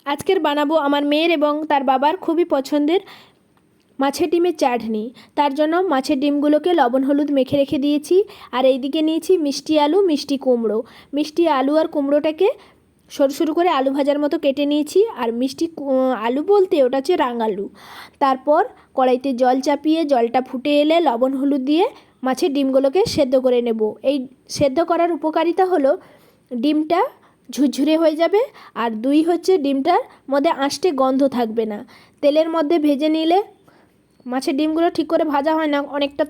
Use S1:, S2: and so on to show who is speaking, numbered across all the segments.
S1: আজকের বানাবো আমার মেয়ের এবং তার বাবার খুবই পছন্দের মাছের ডিমের চাটনি। তার জন্য মাছের ডিমগুলোকে লবণ হলুদ মেখে রেখে দিয়েছি। আর এইদিকে নিয়েছি মিষ্টি আলু, মিষ্টি কুমড়ো। মিষ্টি আলু আর কুমড়োটাকে সরু সরু করে আলু ভাজার মতো কেটে নিয়েছি। আর আলু বলতে ওটা হচ্ছে রাঙালু। তারপর কড়াইতে জল চাপিয়ে জলটা ফুটে এলে লবণ হলুদ দিয়ে মাছের ডিমগুলোকে সেদ্ধ করে নেব। এই সেদ্ধ করার উপকারিতা হলো ডিমটা ঝুরঝুরে হয়ে যাবে, আর দুই হচ্ছে ডিমটার মধ্যে আঁশটে গন্ধ থাকবে না। তেলের মধ্যে ভেজে নিলে মাছের ডিমগুলো ঠিক করে ভাজা হয় না, অনেকটা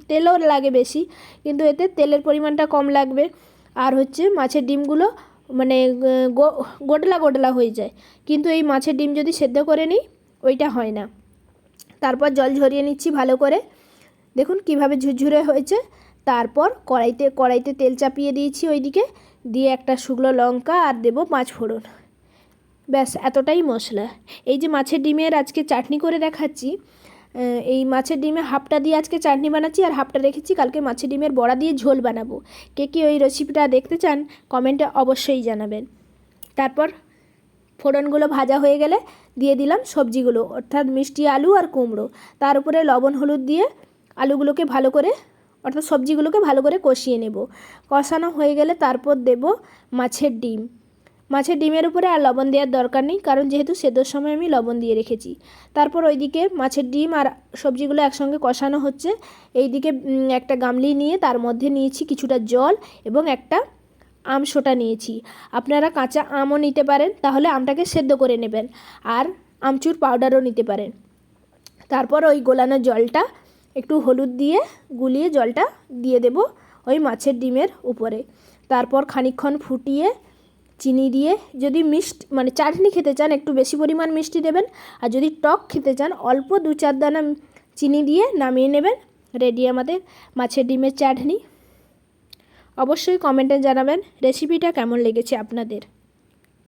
S1: তেলও লাগে বেশি, কিন্তু এতে তেলের পরিমাণটা কম লাগবে। আর হচ্ছে মাছের ডিমগুলো মানে গোটলা গোটলা হয়ে যায়, কিন্তু এই মাছের ডিম যদি সেদ্ধ করে নিই ওইটা হয় না। তারপর জল ঝরিয়ে নিচ্ছি ভালো করে, দেখুন কিভাবে ঝুরঝুরে হয়েছে। তারপর কড়াইতে তেল চাপিয়ে দিয়েছি, ওইদিকে দিয়ে একটা শুকনো লঙ্কা আর দেবো 5 ফোড়ন। ব্যাস এতটাই মশলা। এই যে মাছের ডিমের আজকে চাটনি করে দেখাচ্ছি, এই মাছের ডিমের হাফটা দিয়ে আজকে চাটনি বানাচ্ছি, আর হাফটা রেখেছি কালকে মাছের ডিমের বড়া দিয়ে ঝোল বানাবো। কে কী ওই রেসিপিটা দেখতে চান কমেন্টে অবশ্যই জানাবেন। তারপর ফোড়নগুলো ভাজা হয়ে গেলে দিয়ে দিলাম সবজিগুলো, অর্থাৎ মিষ্টি আলু আর কুমড়ো। তার উপরে লবণ হলুদ দিয়ে আলুগুলোকে ভালো করে অর্থাৎ সবজিগুলোকে ভালো করে কষিয়ে নেব। কষানো হয়ে গেলে তারপর দেব মাছের ডিম। মাছের ডিমের উপরে আর লবণ দেওয়ার দরকার নেই, কারণ যেহেতু সেদ্ধর সময় আমি লবণ দিয়ে রেখেছি। তারপর ওইদিকে মাছের ডিম আর সবজিগুলো একসঙ্গে কষানো হচ্ছে। এইদিকে একটা গামলি নিয়ে তার মধ্যে নিয়েছি কিছুটা জল এবং একটা আমসোটা নিয়েছি। আপনারা কাঁচা আমও নিতে পারেন, তাহলে আমটাকে সেদ্ধ করে নেবেন, আর আমচুর পাউডারও নিতে পারেন। তারপর ওই গোলানো জলটা একটু হলুদ দিয়ে গুলিয়ে জলটা দিয়ে দেব ওই মাছের ডিমের উপরে। তারপর খানিকক্ষণ ফুটিয়ে চিনি দিয়ে, যদি মানে চাটনি খেতে চান একটু বেশি পরিমাণ মিষ্টি দেবেন, আর যদি টক খেতে চান অল্প 2-4 দানা চিনি দিয়ে নামিয়ে নেবেন। রেডি আমাদের মাছের ডিমের চাটনি। অবশ্যই কমেন্টে জানাবেন রেসিপিটা কেমন লেগেছে আপনাদের।